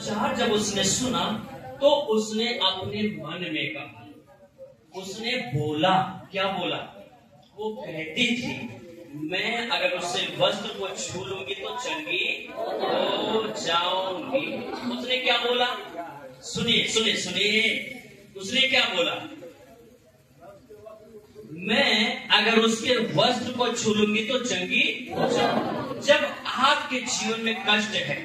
समाचार जब उसने सुना तो उसने अपने मन में कहा, उसने बोला, क्या बोला? वो कहती थी मैं अगर उससे वस्त्र को छू लूंगी तो चंगी हो जाऊंगी। उसने क्या बोला? सुनिए सुनिए सुनिए, उसने क्या बोला? मैं अगर उसके वस्त्र को छू लूंगी तो चंगी हो जाऊंगी। जब आपके जीवन में कष्ट है,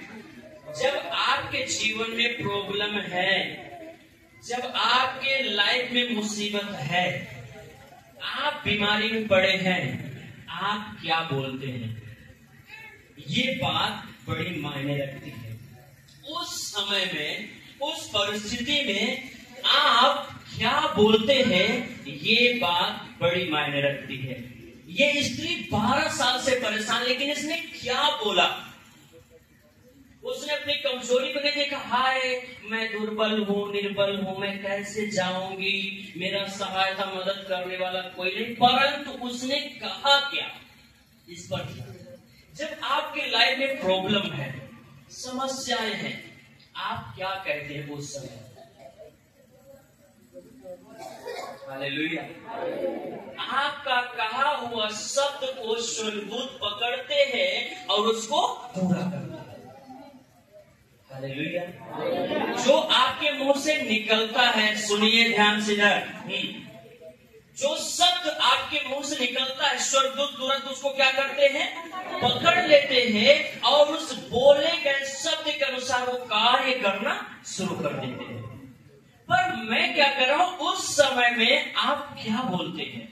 जब आपके जीवन में प्रॉब्लम है, जब आपके लाइफ में मुसीबत है, आप बीमारी में पड़े हैं, आप क्या बोलते हैं? ये बात बड़ी मायने रखती है। उस समय में, उस परिस्थिति में आप क्या बोलते हैं, ये बात बड़ी मायने रखती है। ये स्त्री 12 साल से परेशान, लेकिन इसने क्या बोला? उसने अपनी कमजोरी को नहीं देखा, हाय मैं दुर्बल हूँ, निर्बल हूँ, मैं कैसे जाऊंगी, मेरा सहायता मदद करने वाला कोई नहीं। परंतु उसने कहा क्या? इस पर जब आपके लाइफ में प्रॉब्लम है, समस्याएं हैं, आप क्या कहते हैं उस समय? हालेलुया। आपका कहा हुआ शब्द को स्वर्गदूत पकड़ते हैं और उसको पूरा करते हैं। हालेलुया। जो आपके मुंह से निकलता है, सुनिए ध्यान से जरा, जो शब्द आपके मुंह से निकलता है, स्वर्गदूत तुरंत उसको क्या करते हैं? पकड़ लेते हैं और उस बोले गए शब्द के अनुसार वो कार्य करना शुरू कर देते हैं। पर मैं क्या कर रहा हूं, उस समय में आप क्या बोलते हैं?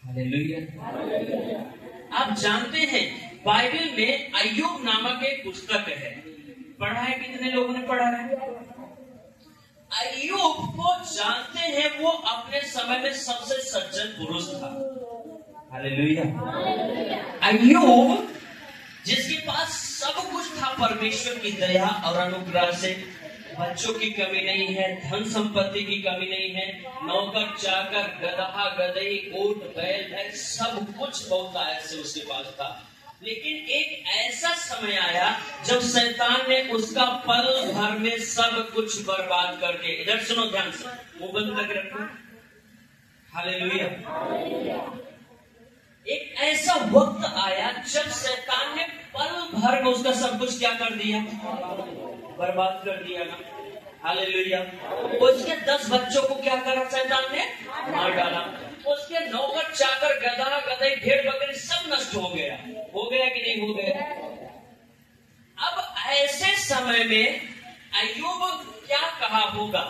हालेलुया। आप जानते हैं बाइबल में अय्यूब नामक एक पुस्तक है, पढ़ा है? कितने लोगों ने पढ़ा है? अय्यूब को जानते हैं, वो अपने समय में सबसे सज्जन पुरुष था। हालेलुया। अय्यूब जिसके पास सब कुछ था परमेश्वर की दया और अनुग्रह से, बच्चों की कमी नहीं है, धन संपत्ति की कमी नहीं है, नौकर चाकर, गदहा गदही, ऊंट बैल भैंस, सब कुछ बहुत आया से उसके पास था। लेकिन एक ऐसा समय आया जब शैतान ने उसका पल भर में सब कुछ बर्बाद करके, इधर सुनो ध्यान से, मुंह बंद करके रखो। हालेलुया। एक ऐसा वक्त आया जब शैतान ने पल भर में उसका सब कुछ क्या कर दिया? बर्बाद कर दिया ना। हालेलुया। उसके 10 बच्चों को क्या करा शैतान ने? मार डाला। उसके नौकर चाकर, गधा गधे, भेड़ बकरी सब नष्ट हो गया। हो गया कि नहीं हो गया? अब ऐसे समय में अय्यूब क्या कहा होगा?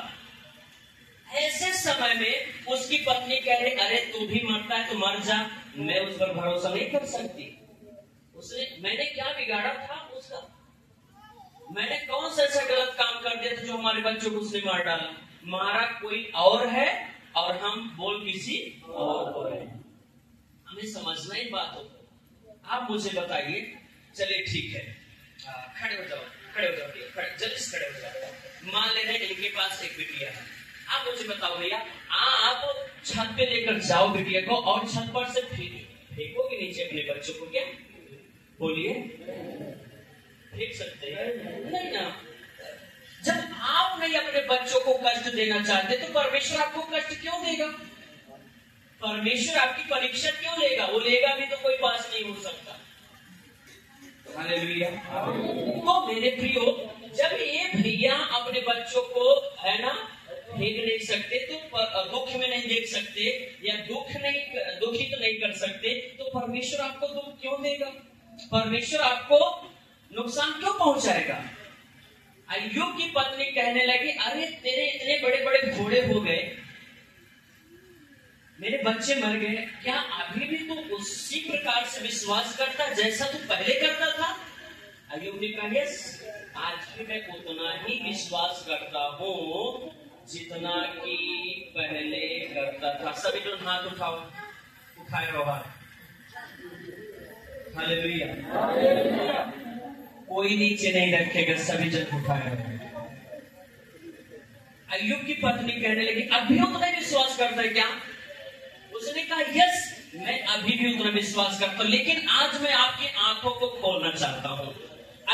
ऐसे समय में उसकी पत्नी कह रही, अरे तू भी मरता है तो मर जा, मैं उस पर भरोसा नहीं कर सकती। उसने, मैंने क्या बिगाड़ा था उसका? मैंने कौन सा ऐसा गलत काम कर दिया था जो हमारे बच्चों को उसने मार डाला? मारा कोई और है और हम बोल किसी और को रहे हैं। हमें समझना ही बात हो। आप मुझे बताइए, चलिए ठीक है, खड़े हो जाओ, खड़े हो जाओ, जल्दी से खड़े हो जाओ। मान ले रहे इनके पास एक बिटिया है। आप मुझे बताओ भैया, आप छत पे लेकर जाओ बिटिया को और छत पर से फेंकोगे नीचे अपने बच्चों को? क्या बोलिए, फेंक सकते हैं? नहीं ना। जब आप नहीं अपने बच्चों को कष्ट देना चाहते तो परमेश्वर आपको कष्ट क्यों देगा? परमेश्वर आपकी परीक्षा क्यों लेगा? वो लेगा भी तो कोई पास नहीं हो सकता। हालेलुया। तो मेरे प्रियो, जब ये भैया अपने बच्चों को, है ना, फेंक नहीं सकते, तो दुख में नहीं देख सकते या दुखित नहीं कर सकते, तो परमेश्वर आपको दुख क्यों देगा? परमेश्वर आपको नुकसान क्यों पहुंचाएगा? अय्यूब की पत्नी कहने लगी, अरे तेरे इतने बड़े बड़े घोड़े हो गए, मेरे बच्चे मर गए, क्या अभी भी तू उसी प्रकार से विश्वास करता जैसा तू पहले करता था? अय्यूब ने कहा, यस, आज भी मैं उतना ही विश्वास करता हूँ जितना कि पहले करता था। सभी लोग हाथ उठाओ, उठाए रहो हाथ। हालेलुया। कोई नीचे नहीं रखेगा, सभी जन उठाए रहो। अय्यूब की पत्नी कहने लगी, अभी उतना विश्वास करता है क्या? उसने कहा, यस, मैं अभी भी उतना विश्वास करता हूं, लेकिन आज मैं आपकी आंखों को खोलना चाहता हूं।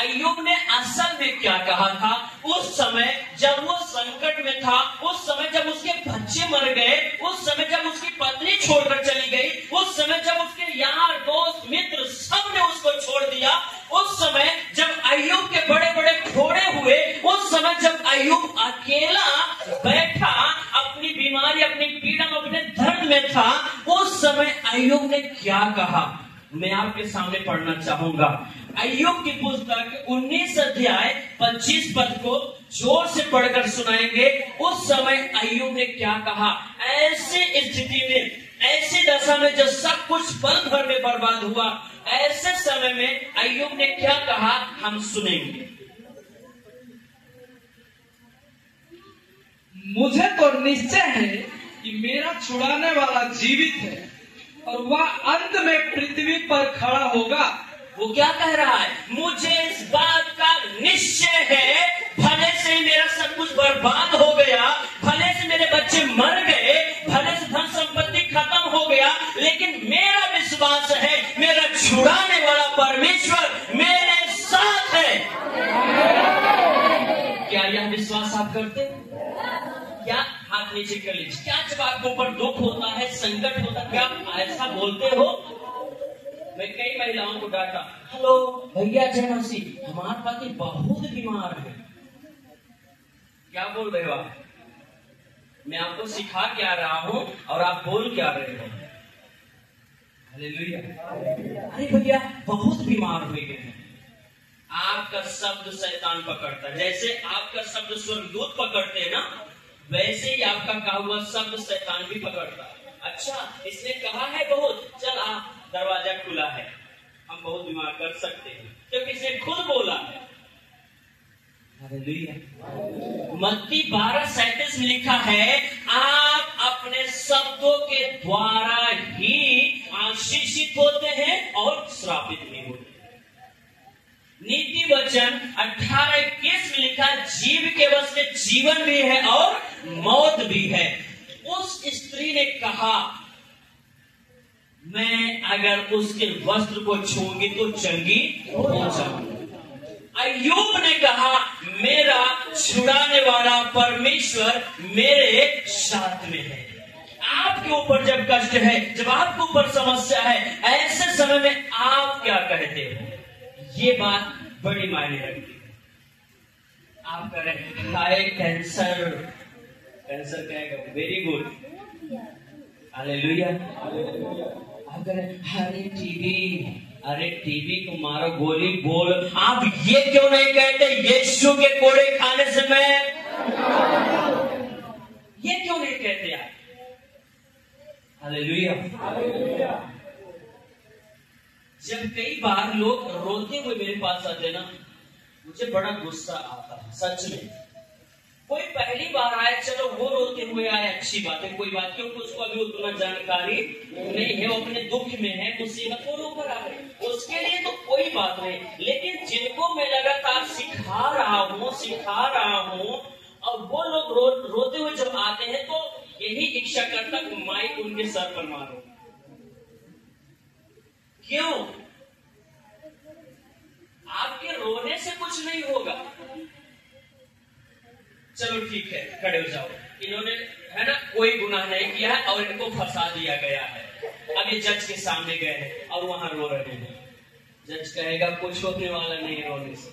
अय्यूब ने असल में क्या कहा था? उस समय जब वो संकट में था, उस समय जब उसके बच्चे मर गए, उस समय जब उसकी पत्नी छोड़कर चली गई, उस समय जब उसके यार दोस्त मित्र सब ने उसको छोड़ दिया, उस समय जब अय्यूब के बड़े बड़े घोड़े हुए, उस समय जब अय्यूब अकेला बैठा अपनी बीमारी, अपनी पीड़ा, अपने दर्द में था, उस समय अय्यूब ने क्या कहा? मैं आपके सामने पढ़ना चाहूंगा। अय्यूब की पुस्तक 19 अध्याय 25 पद को जोर से पढ़कर सुनाएंगे। उस समय अय्यूब ने क्या कहा? ऐसे स्थिति में, ऐसी दशा में जब सब कुछ पल भर में बर्बाद हुआ, ऐसे समय में अय्यूब ने क्या कहा, हम सुनेंगे। मुझे तो निश्चय है कि मेरा छुड़ाने वाला जीवित है और वह अंत में पृथ्वी पर खड़ा होगा। वो क्या कह रहा है? मुझे इस बात का निश्चय है, भले से मेरा सब कुछ बर्बाद हो गया, भले से मेरे बच्चे मर गए, भले से धन संपत्ति खत्म हो गया, लेकिन मेरा विश्वास है मेरा छुड़ाने वाला परमेश्वर मेरे साथ है। क्या यह विश्वास आप करते हैं? क्या हाथ नीचे कर लीजिए। क्या जब आपके ऊपर दुख होता है, संकट होता है, क्या आप ऐसा बोलते हो? मैं कई महिलाओं को डांटा, हेलो भैया जय मसीह, हमारे पति बहुत बीमार है। क्या बोल रहे हो आप? मैं आपको सिखा क्या रहा हूं और आप बोल क्या रहे हो? हालेलुया। अरे भैया बहुत बीमार हो गए हैं। आपका शब्द शैतान पकड़ता है, जैसे आपका शब्द स्वर्गदूत पकड़ते हैं ना, वैसे ही आपका कहा हुआ शब्द शैतान भी पकड़ता है। अच्छा, इसने कहा है बहुत, चल आ, दरवाजा खुला है, हम बहुत बीमार कर सकते हैं, क्योंकि इसने खुद बोला है। मत्ती 12:37 में लिखा है, आप अपने शब्दों के द्वारा ही आशीषित होते हैं और श्रापित भी होते हैं। नीति वचन 18:21 में लिखा, जीव के वश में जीवन भी है और मौत भी है। उस स्त्री ने कहा, मैं अगर उसके वस्त्र को छूंगी तो चंगी हो जाऊंगी। अय्यूब ने कहा, मेरा छुड़ाने वाला परमेश्वर मेरे साथ में है। आपके ऊपर जब कष्ट है, जब आपके ऊपर समस्या है, ऐसे समय में आप क्या कहते हो? ये बात बड़ी मायने रखती है। आप करें हाय कैंसर, कैंसर कहेगा वेरी गुड, हालेलुया। आप करें अरे टीबी, अरे टीबी को मारो गोली बोल। आप ये क्यों नहीं कहते यीशु के कोड़े खाने से मैं, ये क्यों नहीं कहते आप? हालेलुया। जब कई बार लोग रोते हुए मेरे पास आते ना, मुझे बड़ा गुस्सा आता है सच में। कोई पहली बार आए, चलो वो रोते हुए आए, अच्छी बात है, कोई बात, क्योंकि उसको अभी उतना जानकारी नहीं है, वो अपने दुख में है, मुसीबत को रोकर आ रहे, उसके लिए तो कोई बात नहीं। लेकिन जिनको मैं लगातार सिखा रहा हूँ और वो लोग रोते हुए जब आते हैं, तो यही इच्छा करता कि माइक उनके सर पर मारो। क्यों? आपके रोने से कुछ नहीं होगा। चलो ठीक है, खड़े हो जाओ। इन्होंने है ना कोई गुनाह नहीं किया है और इनको फंसा दिया गया है। अब ये जज के सामने गए हैं और वहां रो रहे हैं। जज कहेगा कुछ होने वाला नहीं रोने से,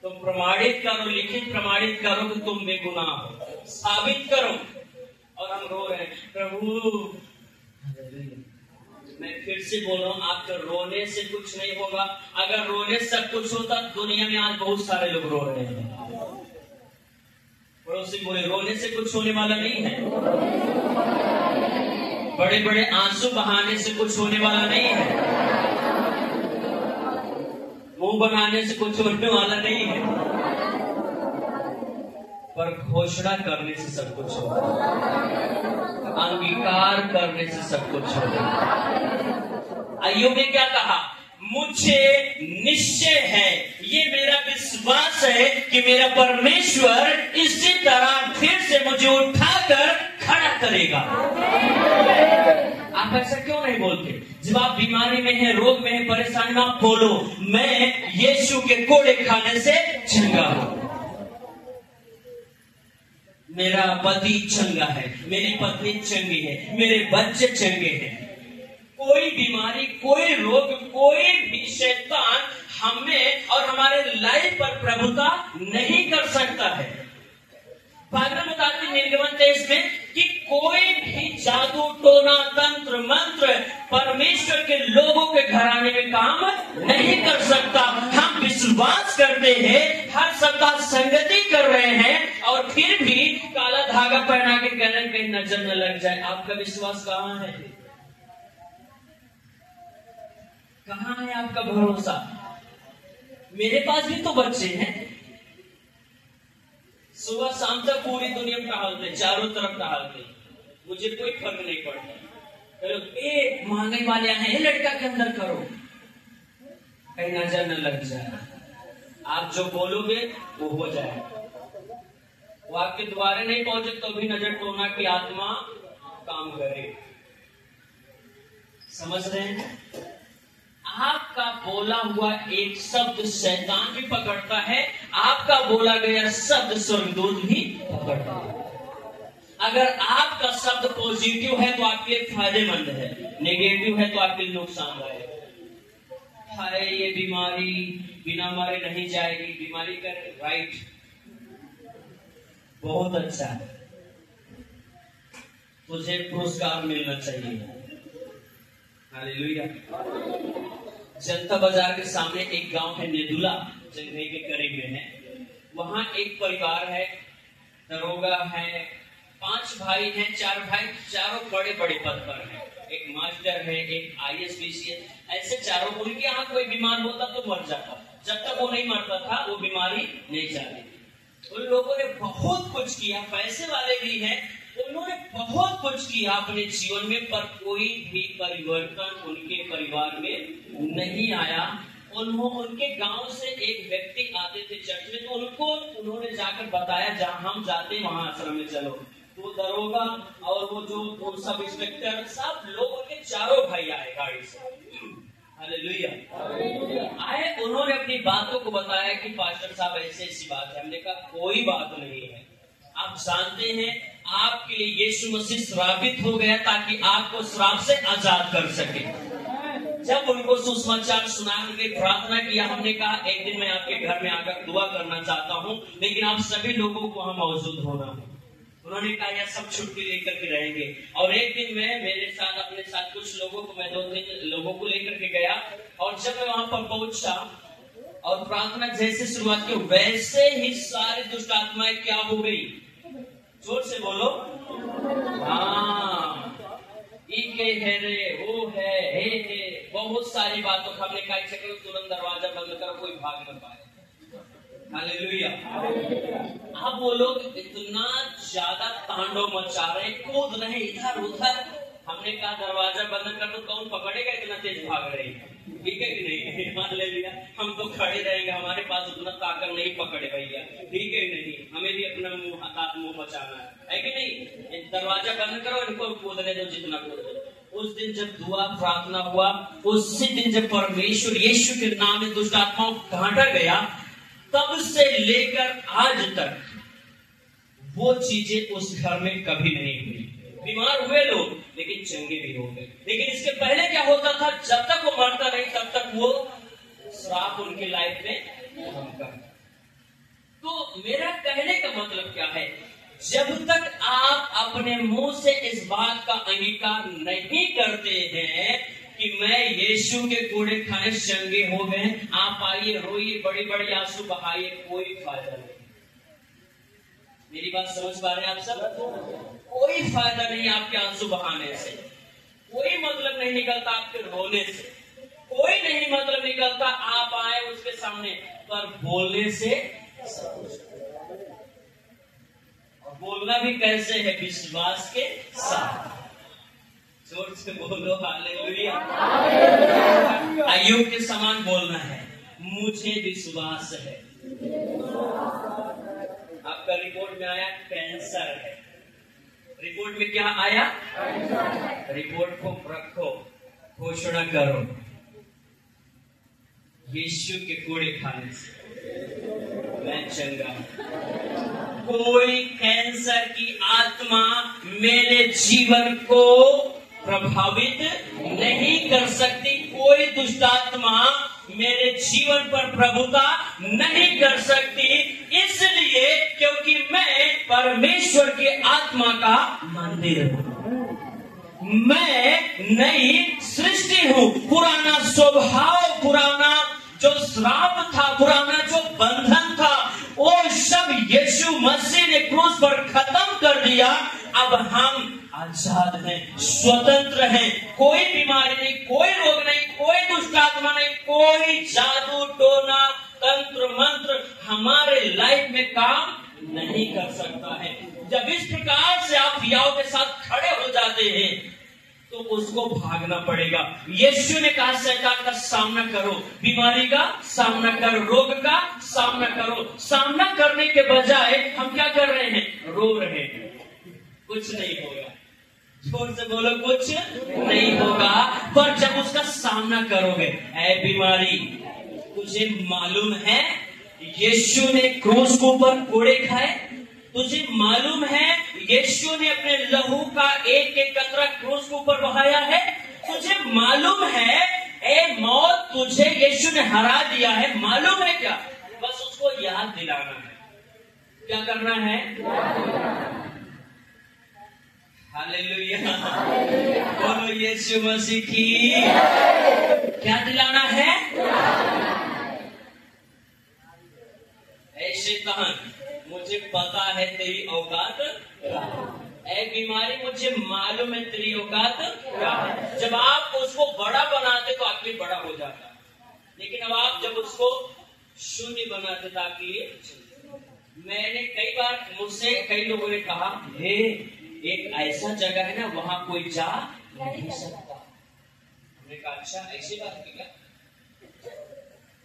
तुम प्रमाणित करो, लिखित प्रमाणित करो कि तुम बेगुनाह हो, साबित करो। और हम रो रहे हैं, प्रभु। मैं फिर से बोल रहा हूँ, आपके रोने से कुछ नहीं होगा। अगर रोने से सब कुछ होता, दुनिया में आज बहुत सारे लोग रो रहे हैं। पड़ोसी बोले, रोने से कुछ होने वाला नहीं है, बड़े बड़े आंसू बहाने से कुछ होने वाला नहीं है, मुंह बनाने से कुछ होने वाला नहीं है, पर घोषणा करने से सब कुछ होगा, अंगीकार करने से सब कुछ होगा। अय्यूब ने क्या कहा? मुझे निश्चय है, ये मेरा विश्वास है कि मेरा परमेश्वर इसी तरह फिर से मुझे उठाकर खड़ा करेगा। आप आप ऐसा क्यों नहीं बोलते? जब आप बीमारी में हैं, रोग में हैं, परेशानी में, आप बोलो मैं यीशु के कोड़े खाने से चंगा हूं। मेरा पति चंगा है, मेरी पत्नी चंगी है, मेरे बच्चे चंगे हैं। कोई बीमारी, कोई रोग, कोई भी शैतान हमें और हमारे लाइफ पर प्रभुता नहीं कर सकता है। बाइबल बताती निर्गमन 23 में कि कोई भी जादू, टोना, तंत्र, मंत्र परमेश्वर के लोगों के घराने में काम नहीं कर सकता। हम विश्वास करते हैं, हर सप्ताह संगति कर रहे हैं और फिर भी काला धागा पहना के कह रहे हैं कहीं नजर न लग जाए। आपका विश्वास कहाँ है? कहाँ है आपका भरोसा? मेरे पास भी तो बच्चे हैं, सुबह शाम तक पूरी दुनिया में टहलते, चारों तरफ टहलते, मुझे कोई फर्क नहीं पड़ता। मांगने वाले हैं, लड़का के अंदर करो, कहीं नजर न लग जाए। आप जो बोलोगे वो हो जाएगा। वो आपके द्वारे नहीं पहुंचे तो भी नजर टोना की आत्मा काम करे। समझ रहे हैं? आपका बोला हुआ एक शब्द शैतान भी पकड़ता है, आपका बोला गया शब्द स्वर्गदूत भी पकड़ता है। अगर आपका शब्द पॉजिटिव है तो आपके लिए फायदेमंद है, नेगेटिव है तो आपके लिए नुकसानदायक है। ये बीमारी बिना मारे नहीं जाएगी, बीमारी का राइट बहुत अच्छा है, तुझे पुरस्कार मिलना चाहिए। हालेलुया। जनता बाजार के सामने एक गांव है नेदुला, जंगले के करीब में है। वहां एक परिवार है, दरोगा है, 5 भाई हैं, 4 भाई, चारों बड़े बड़े पद पर हैं। एक मास्टर है, एक IAS BCS, ऐसे चारों। उनके यहाँ कोई बीमार होता तो मर जाता, जब तक वो नहीं मरता था वो बीमारी नहीं जाती। उन लोगों ने बहुत कुछ किया, पैसे वाले भी हैं, उन्होंने बहुत कुछ किया अपने जीवन में, पर कोई भी परिवर्तन उनके परिवार में नहीं आया। उनके गांव से एक व्यक्ति आते थे चर्च में, तो उन्होंने जाकर बताया जहां हम जाते वहां आश्रम में चलो। तो दरोगा और वो जो सब इंस्पेक्टर, सब लोग, उनके चारों भाई आए गाड़ी से। हालेलुया। आए, उन्होंने अपनी बातों को बताया कि पास्टर साहब ऐसी ऐसी बात है। हमने कहा कोई बात नहीं है, आप जानते हैं आपके लिए यीशु मसीह श्रापित हो गया ताकि आपको श्राप से आजाद कर सके। जब उनको सुसमाचार सुना, उनके प्रार्थना किया, हमने कहा एक दिन मैं आपके घर में आकर दुआ करना चाहता हूँ, लेकिन आप सभी लोगों को वहां मौजूद होना है। उन्होंने कहा यह सब छुट्टी लेकर के रहेंगे। और एक दिन मैं मेरे साथ अपने साथ कुछ लोगों को, मैं 2-3 लोगों को लेकर के गया, और जब मैं वहां पर पहुंचा और प्रार्थना जैसे शुरुआत की, वैसे ही सारी दुष्ट आत्माएं क्या हो गई? जोर से बोलो। हाँ, है रे, वो है, बहुत सारी बातों हमने कहा तुरंत दरवाजा बंद करो, कोई भाग न पाए। हालेलुया। अब वो लोग इतना ज्यादा तांडव मचा रहे, कूद रहे इधर उधर। हमने कहा दरवाजा बंद कर दो, कौन पकड़ेगा, इतना तेज भाग रहे हैं। ठीक है कि नहीं? हालेलुया। हम तो खड़े रहेंगे, हमारे पास उतना ताकत नहीं पकड़े भैया, ठीक है नहीं? हमें भी अपना मुंह बचाना है कि नहीं? दरवाजा बंद करो, इनको कूदने दो जितना कूद। उस दिन जब दुआ प्रार्थना हुआ, उसी दिन जब परमेश्वर यीशु के नाम में दुष्ट आत्माओं को काटा गया, तब से लेकर आज तक वो चीजें उस घर में कभी नहीं हुई। बीमार हुए लोग, लेकिन चंगे भी हो गए। लेकिन इसके पहले क्या होता था? जब तक वो मरता नहीं तब तक वो श्राप उनके लाइफ में काम करता। तो मेरा कहने का मतलब क्या है? जब तक आप अपने मुंह से इस बात का अंगीकार नहीं करते हैं कि मैं यीशु के कूड़े खाने चंगे हो गए, आप आइए रोइए, बड़ी बड़ी आंसू बहाइए, कोई फायदा नहीं। मेरी बात समझ पा रहे हैं आप सब? कोई फायदा नहीं आपके आंसू बहाने से, कोई मतलब नहीं निकलता आपके रोने से, कोई नहीं मतलब निकलता आप आए उसके सामने, पर बोलने से और बोलना भी कैसे है? विश्वास के साथ। जोर से बोलो हालेलुया। अय्यूब के समान बोलना है, मुझे विश्वास है। आपका रिपोर्ट में आया कैंसर है, रिपोर्ट में क्या आया? रिपोर्ट को रखो, घोषणा करो, यीशु के कूड़े खाने से मैं चंगा। कोई कैंसर की आत्मा मेरे जीवन को प्रभावित नहीं कर सकती, कोई दुष्ट आत्मा मेरे जीवन पर प्रभुता नहीं कर सकती, इसलिए क्योंकि मैं परमेश्वर की आत्मा का मंदिर हूं। मैं नई सृष्टि हूं। पुराना स्वभाव, पुराना जो श्राप था, पुराना जो बंधन था, वो सब यीशु मसीह ने क्रूस पर खत्म कर दिया। अब हम आजाद हैं, स्वतंत्र हैं। कोई बीमारी नहीं, कोई रोग नहीं, कोई दुष्ट आत्मा नहीं, कोई जादू टोना तंत्र मंत्र हमारे लाइफ में काम नहीं कर सकता है। जब इस प्रकार से आप याव के साथ खड़े हो जाते हैं तो उसको भागना पड़ेगा। यीशु ने कहा शैतान का सामना करो, बीमारी का सामना करो, रोग का सामना करो। सामना करने के बजाय हम क्या कर रहे हैं? रो रहे हैं। कुछ नहीं होगा, जोर से बोलो, कुछ नहीं होगा। पर जब उसका सामना करोगे, ऐ बीमारी, तुझे मालूम है यीशु ने क्रूस के ऊपर कोड़े खाए? तुझे मालूम है यीशु ने अपने लहू का एक एक कतरा क्रूस के ऊपर बहाया है? तुझे मालूम है ए मौत, तुझे यीशु ने हरा दिया है? मालूम है क्या? बस उसको याद दिलाना है। क्या करना है? हालेलुया, बोलो यीशु मसीह की। क्या दिलाना है? ऐ शैतान, मुझे पता है तेरी औकात क्या है। ऐ बीमारी, मुझे मालूम है तेरी औकात क्या है। जब आप उसको बड़ा बनाते तो आदमी बड़ा हो जाता, लेकिन अब आप जब उसको शून्य बनाते, ताकि मैंने कई बार, मुझसे कई लोगों ने कहा, हे एक ऐसा जगह है ना वहां कोई जा नहीं सकता। हमने कहा अच्छा, ऐसी बात है क्या?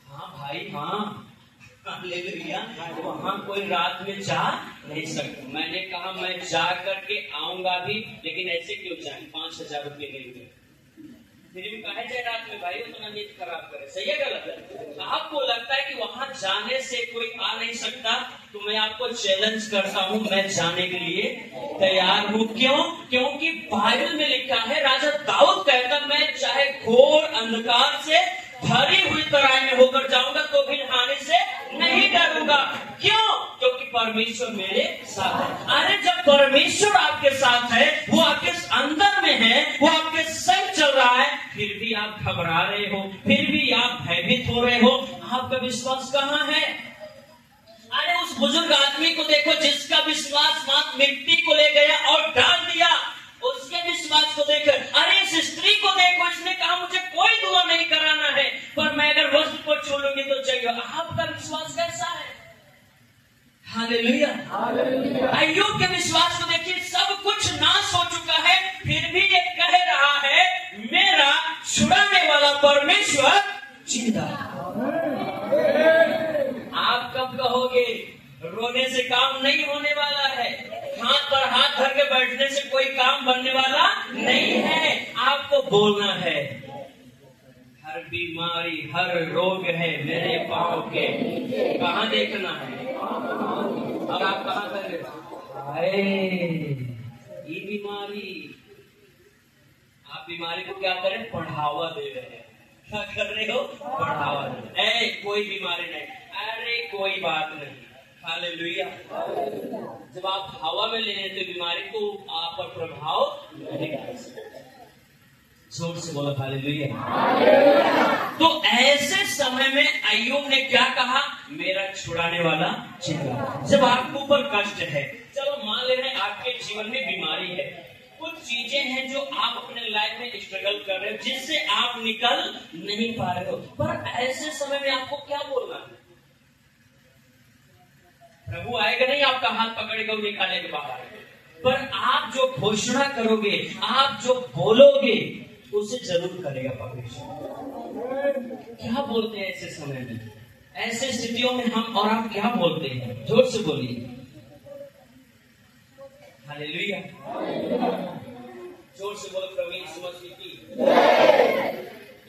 हाँ भाई, हाँ हालेलुया, वहां कोई रात में जा नहीं सकता। मैंने कहा मैं जा करके आऊंगा भी, लेकिन ऐसे क्यों जाए? 5,000 रुपये देंगे। फिर भी कहा जाए रात में, भाई उतना नींद खराब करे। सही है गलत है? आपको लगता है कि वहां जाने से कोई आ नहीं सकता, तो मैं आपको चैलेंज करता हूं, मैं जाने के लिए तैयार हूं। क्यों? क्योंकि बाइबल में लिखा है, राजा दाऊद कहता, मैं चाहे घोर अंधकार से भरी हुई तराई में होकर जाऊंगा तो भी हानि से नहीं डरूंगा। क्यों? क्योंकि परमेश्वर मेरे साथ है। अरे जब परमेश्वर आपके साथ है, वो आपके अंदर में है, वो आपके संग चल रहा है, फिर भी आप घबरा रहे हो, फिर भी आप भयभीत हो रहे हो, आपका विश्वास कहाँ है? अरे उस बुजुर्ग आदमी को देखो जिसका विश्वास मात मिट्टी को ले गया और डाल दिया, उसके विश्वास को देखकर। अरे इस स्त्री को देखो, इसने कहा मुझे कोई दुआ नहीं कराना है, पर मैं अगर वस्त्र को छू लूंगी तो चाहिए। आपका विश्वास कैसा है? हालेलुया। अय्यूब के विश्वास को देखिए, सब कुछ नाश हो चुका है, फिर भी ये कह रहा है, मेरा छुड़ाने वाला परमेश्वर जिंदा। आप कब कहोगे? रोने से काम नहीं होने वाला है, हाथ पर हाथ धर के बैठने से कोई काम बनने वाला नहीं है। आपको बोलना है, हर बीमारी, हर रोग है मेरे पांव के। कहाँ देखना है? अब आप कहाँ कर रहे हो? ये बीमारी, आप बीमारी को क्या करें? बढ़ावा दे रहे हैं। क्या कर रहे हो? बढ़ावा दे रहे। कोई बीमारी नहीं, अरे कोई बात नहीं। हालेलुया। जब आप हवा में ले लेते बीमारी को, आप पर प्रभाव नहीं कर सकते। जोर से बोलो हालेलुया। तो ऐसे समय में अय्यूब ने क्या कहा? मेरा छुड़ाने वाला जिंदा। जब आपके ऊपर कष्ट है, चलो मान ले रहे हैं आपके जीवन में बीमारी है, कुछ चीजें हैं जो आप अपने लाइफ में स्ट्रगल कर रहे हो, जिससे आप निकल नहीं पा रहे हो, पर ऐसे समय में आपको क्या बोलना है? प्रभु आएगा नहीं, आपका हाथ पकड़ेगा निकालेगा बाहर, पर आप जो घोषणा करोगे, आप जो बोलोगे, उसे जरूर करेगा परमेश्वर। क्या बोलते हैं ऐसे समय में, ऐसे स्थितियों में हम और आप क्या बोलते हैं? जोर से बोलिए। हालेलुया। जोर से बोलो प्रभु यीशु मसीह की।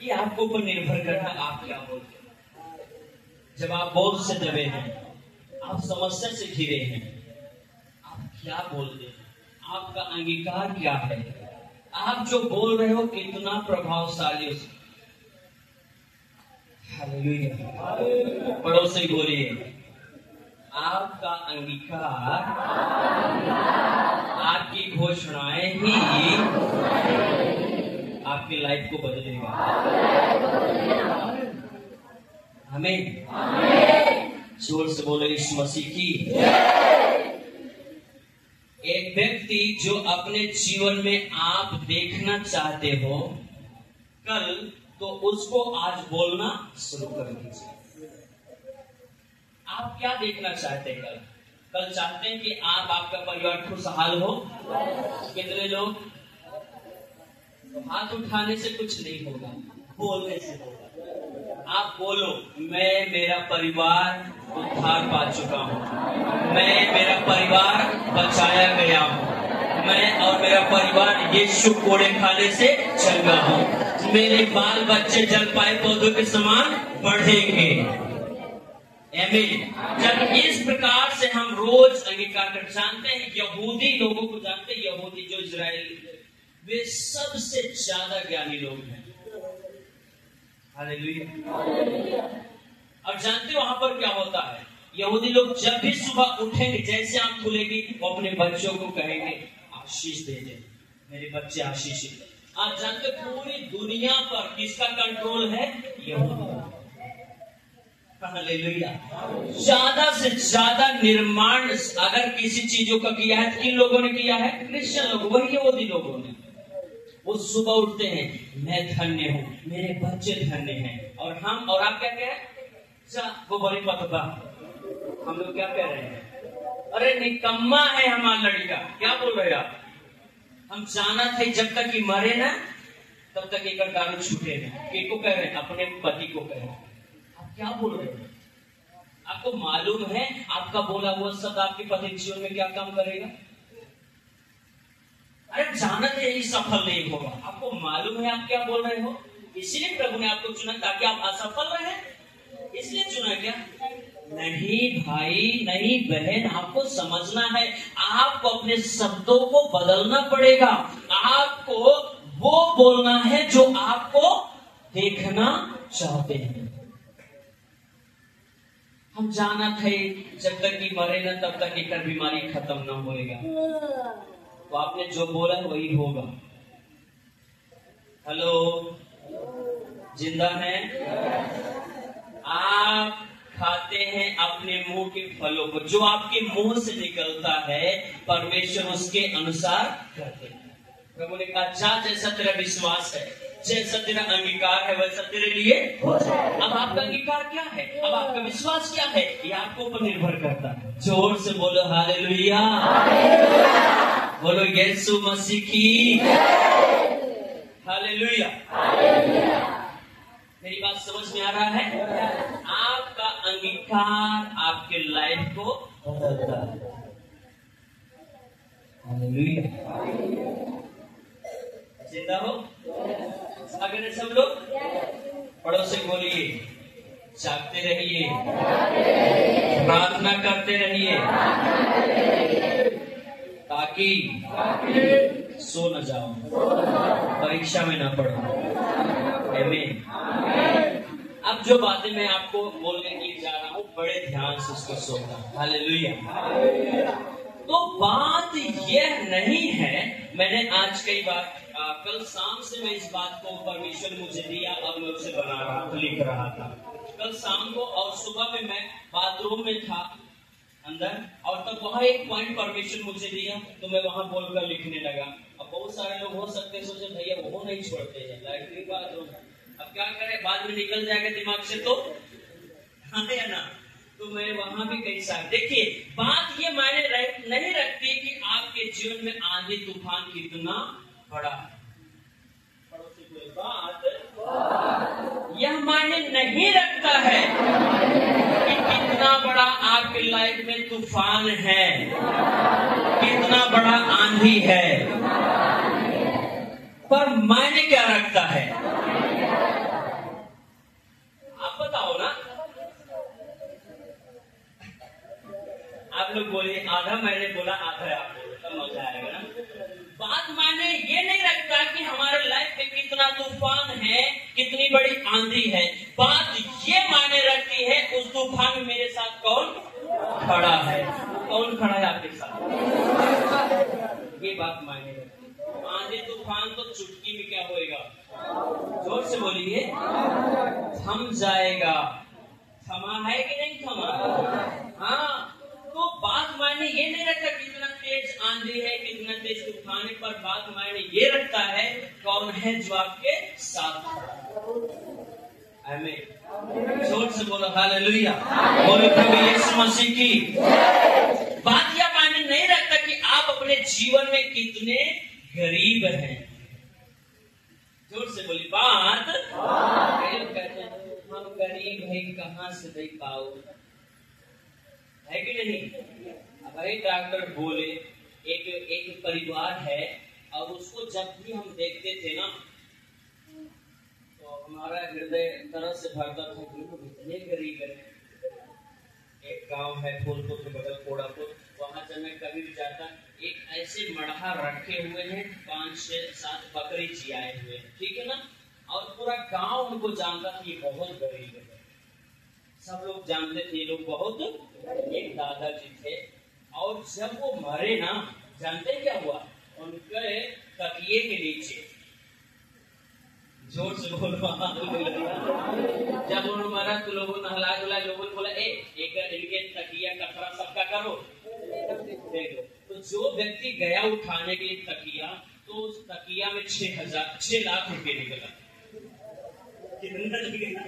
ये आपको ऊपर निर्भर करता है, आप क्या बोलते हैं। जब आप बोझ से दबे हैं, आप समस्या से घिरे हैं, आप क्या बोलते हैं, आपका अंगीकार क्या है, आप जो बोल रहे हो कितना प्रभावशाली हो। हालेलुया। पड़ोस से बोलिए, आपका अंगीकार, आपकी घोषणाएं ही आपकी लाइफ को बदलेगा। हमें जोर से बोलो यीशु मसीह की। एक व्यक्ति जो अपने जीवन में आप देखना चाहते हो कल, तो उसको आज बोलना शुरू कर दीजिए। आप क्या देखना चाहते हैं कल? कल चाहते हैं कि आप, आपका परिवार खुशहाल हो। कितने लोग? तो हाथ उठाने से कुछ नहीं होगा, बोलने से होगा। आप बोलो, मैं मेरा परिवार उद्धार पा चुका हूँ, मैं मेरा परिवार बचाया गया हूँ, मैं और मेरा परिवार यीशु कोड़े खाने से चंगा हूँ, मेरे बाल बच्चे जल पाए पौधों के समान बढ़ेंगे। आमीन। जब इस प्रकार से हम रोज अंगीकार कर, जानते हैं यहूदी लोगों को जानते हैं, यहूदी जो इजराइल, वे सबसे ज्यादा ज्ञानी लोग हैं। हालेलुया। और जानते हो वहां पर क्या होता है? यहूदी लोग जब भी सुबह उठेंगे, जैसे आंख खुलेगी, वो अपने बच्चों को कहेंगे आशीष दे दे, मेरे बच्चे आशीषित। आप जानते हो पूरी दुनिया पर किसका कंट्रोल है? यहूदी। हालेलुया। ज्यादा से ज्यादा निर्माण अगर किसी चीजों का किया है तो किन लोगों ने किया है? क्रिश्चियन लोग, वही यहूदी लोगों ने। वो सुबह उठते हैं, मैं धन्य हूँ, मेरे बच्चे धन्य हैं। और हम और आप क्या कह रहे हैं? वो बड़ी पतबा। हम लोग क्या कह रहे हैं? अरे निकम्मा है हमारा लड़का। क्या बोल रहे आप? हम जाना थे जब तक कि मरे ना तब तक एक दारू छूटे ना। किसको कह रहे हैं? अपने पति को कह रहे हैं। आप क्या बोल रहे हैं? आपको मालूम है आपका बोला हुआ शब्द आपके पति जीवन में क्या काम करेगा? अरे जाना थे यही सफल नहीं होगा। आपको मालूम है आप क्या बोल रहे हो? इसीलिए प्रभु ने आपको चुना ताकि आप असफल रहे, इसलिए चुना क्या? नहीं भाई, नहीं बहन, आपको समझना है, आपको अपने शब्दों को बदलना पड़ेगा। आपको वो बोलना है जो आपको देखना चाहते हैं। हम जाना थे जब तक कि मरे न तब तक एक बीमारी खत्म न होएगा। तो आपने जो बोला वही होगा। हेलो, जिंदा है? आप खाते हैं अपने मुंह के फलों को। जो आपके मुंह से निकलता है परमेश्वर उसके अनुसार करते हैं। प्रभु ने कहा, जा जैसा तेरा विश्वास है, जैसा तेरा अंगीकार है, वैसा तेरे लिए हो जाए। अब आपका अंगीकार क्या है? अब आपका विश्वास क्या है? ये आपको ऊपर निर्भर करता है। जोर से बोलो हालेलुया। बोलो यीशु मसीह की। हालेलुया। मेरी बात समझ में आ रहा है? आपका अंगीकार आपके लाइफ को बदलता है। हालेलुया। जिंदा हो? अगर सब लोग पड़ोस से बोलिए, जागते रहिए, प्रार्थना करते रहिए, ताकि सो न जाओ, परीक्षा में न पढ़ो। आमीन। अब जो बातें मैं आपको बोलने के लिए जा रहा हूँ, बड़े ध्यान से उसको सुनना। हालेलुया। तो बात यह नहीं है, मैंने आज कई बार कल शाम से मैं इस बात को परमेश्वर मुझे दिया और मैं उसे बना रहा, लिख रहा था कल शाम को, और सुबह में मैं बाथरूम में था अंदर, और तब वहां एक पॉइंट परमेश्वर मुझे दिया तो मैं वहां बोलकर लिखने लगा। अब बहुत सारे लोग हो सकते हैं सोचे भैया वो नहीं छोड़ते हैं, लाइब्रेरी बाथरूम, अब क्या करें, बाद में निकल जाएगा दिमाग से तो है ना। तो मैं वहां भी कई सारे, देखिए बात ये मायने नहीं रखती कि आपके जीवन में आंधी तूफान कितना बड़ा है। बात यह मायने नहीं रखता है कि कितना बड़ा आपके लाइफ में तूफान है, कितना बड़ा आंधी है, पर मायने क्या रखता है? आप बताओ ना। आप लोग बोलिए, आधा मैंने बोला, आधा आप बोले, तब मजा आएगा ना। बात मायने ये नहीं रखता कि हमारे लाइफ में कितना तूफान है, कितनी बड़ी आंधी है। बात ये मायने रखती है उस तूफान में मेरे साथ कौन खड़ा है, कौन खड़ा है आपके साथ, ये बात मायने रखती है। आंधी तूफान तो चुटकी में क्या होएगा, जोर से बोलिए, थम जाएगा। थमा है कि नहीं थमा? हाँ। तो बात मायने ये नहीं रखता कितना तेज आंधी है, कितना तेज तूफान है, पर बात मायने ये रखता है कौन है जो आपके साथ। आमीन। जोर से बोलो हालेलुया। बोलो प्रभु यीशु मसीह की। बात यह मायने नहीं रखता कि आप अपने जीवन में कितने गरीब हैं। जोर से बोली बात। कहते हैं हम गरीब हैं, कहाँ से दे पाओ, है कि नहीं? अब भाई डॉक्टर बोले एक परिवार है और उसको जब भी हम देखते थे ना तो हमारा हृदय तरह से भरता था कि वो इतने गरीब है। एक गांव है फूलपुर के बगल कोड़ापुर, वहां जब मैं कभी भी जाता एक ऐसे मड़हा रखे हुए हैं, 5 6 7 बकरी जियाए हुए, ठीक है ना, और पूरा गांव उनको जानता था ये बहुत गरीब है। सब लोग जानते थे ये लोग बहुत, एक दादाजी थे, और जब वो मरे ना, जानते क्या हुआ? उनके तकिए के नीचे, जोर से बोलो, जब उन्होंने मरा तो लोगों ने नहला धुला, लोगों ने बोला इनके तकिया कतरा सबका करो, देखो। तो जो व्यक्ति गया उठाने के लिए तकिया, तो उस तकिया में 6 लाख रुपए निकला। कितना निकला?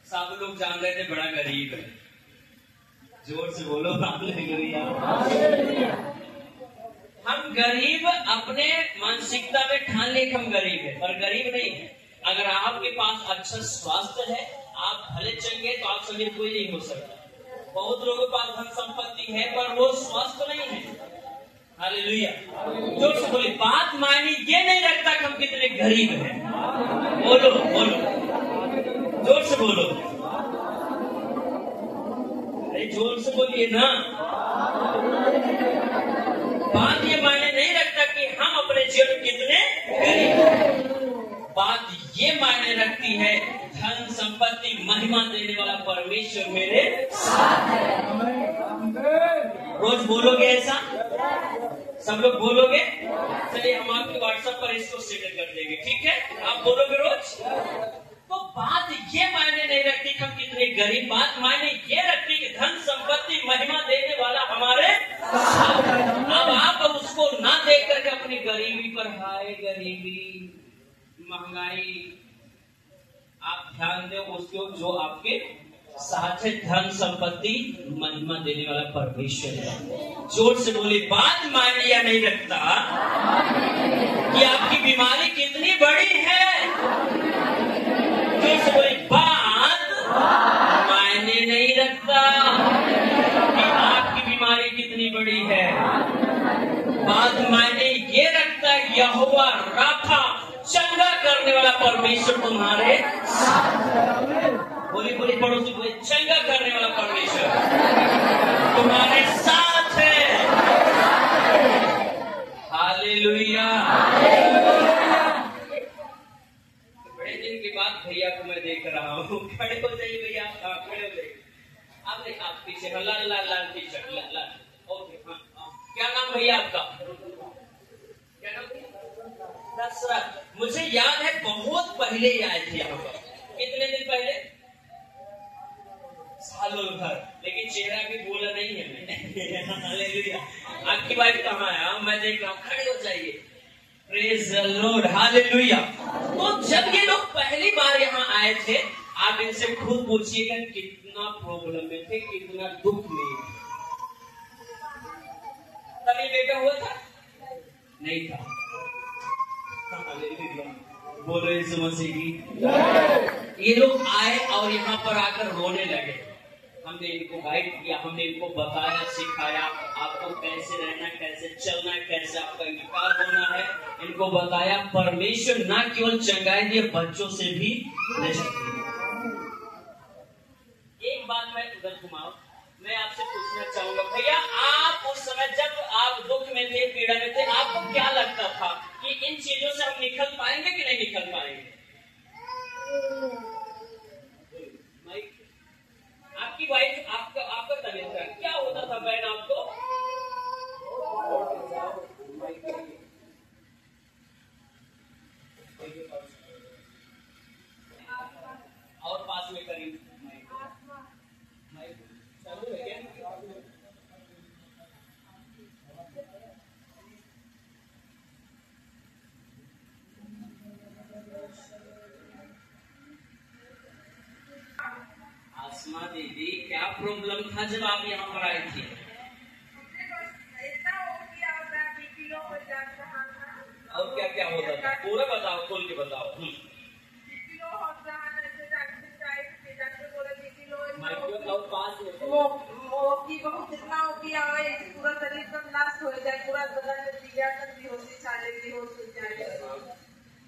सब लोग जान रहे थे बड़ा गरीब है। जोर से बोलो हालेलुया। हम गरीब अपने मानसिकता में ठान ले हम गरीब है, पर गरीब नहीं है। अगर आपके पास अच्छा स्वास्थ्य है, आप भले चंगे, तो आप सभी कोई नहीं हो सकता। बहुत लोगों के पास धन संपत्ति है पर वो स्वस्थ नहीं है। हालेलुया। जोर से बोले बात मायने ये नहीं रखता कि हम कितने गरीब हैं। बोलो बोलो, जोर से बोलो, अरे जोर से बोलिए ना। बात ये मायने नहीं रखता कि हम अपने जीवन में कितने गरीब। बात ये मायने रखती है धन संपत्ति महिमा देने वाला परमेश्वर मेरे साथ है। रोज बोलोगे ऐसा? सब लोग बोलोगे? चलिए हम आपके व्हाट्सएप पर इसको शेयर कर देंगे, ठीक है? आप बोलोगे रोज? तो बात ये मायने नहीं रखती हम कितने गरीब, बात मायने ये रखती कि धन संपत्ति महिमा देने वाला हमारे साथ। अब आप उसको ना देख करके अपनी गरीबी पर, हाय गरीबी महंगाई, आप ध्यान दो उसको जो आपके साथ है, धन संपत्ति महिमा देने वाला परमेश्वर है। जोर से बोले बात मायने या नहीं रखता कि आपकी बीमारी कितनी बड़ी है। जोर से बोले बात मायने नहीं रखता कि आपकी बीमारी कितनी बड़ी है। बात मायने ये रखता है यहोवा राफा, चंगा करने वाला परमेश्वर तुम्हारे साथ। बोली बोली पड़ोसी बोले, चंगा करने वाला परमेश्वर तुम्हारे साथ है। हालेलुया। बड़े दिन के बाद भैया को मैं देख रहा हूँ। खड़े हो जाइए भैया, खड़े हो जाइए। आप पीछे लाल लाल लाल टी-शर्ट, लाल। ओके, हाँ। क्या नाम भैया आपका? क्या नाम? दशरथ। मुझे याद है बहुत पहले ही आए थे यहाँ पर। कितने दिन पहले? सालों भर, लेकिन चेहरा भी बोला नहीं है मैंने। हालेलुया। आपकी वाइफ कहाँ है? मैं देख रहा हूँ, खड़े हो जाइए। Praise the Lord. हालेलुया। तो जब ये लोग पहली बार यहाँ आए थे, आप इनसे खुद पूछिएगा कितना प्रॉब्लम में थे, कितना दुख में थे। तभी बेटा हुआ था? नहीं था। हालेलुया। बोलो यीशु मसीह की। ये लोग आए और यहाँ पर आकर रोने लगे। हमने इनको गाइड किया, हमने इनको बताया, सिखाया आपको कैसे रहना, कैसे चलना, कैसे आपका विकार होना है, इनको बताया। परमेश्वर न केवल चंगाई दिए, बच्चों से भी एक बात मैं उधर घुमाओ, मैं आपसे पूछना चाहूंगा भैया, आप उस समय जब आप दुख में थे, पीड़ा में थे, आपको क्या लगता था कि इन चीजों से हम निकल पाएंगे कि नहीं निकल पाएंगे? आपकी वाइफ, आपका तबीयत क्या होता था बहन आपको? और पास में करीब चालू है क्या? आसमा दीदी, क्या प्रॉब्लम था जब आप यहाँ पर आई थी? और क्या क्या होता था? पूरा बताओ, खोल के बताओ। पूरा शरीर सब नष्ट हो जाए, पूरा बदन बेहोशी चाले बेहोश हो जाए,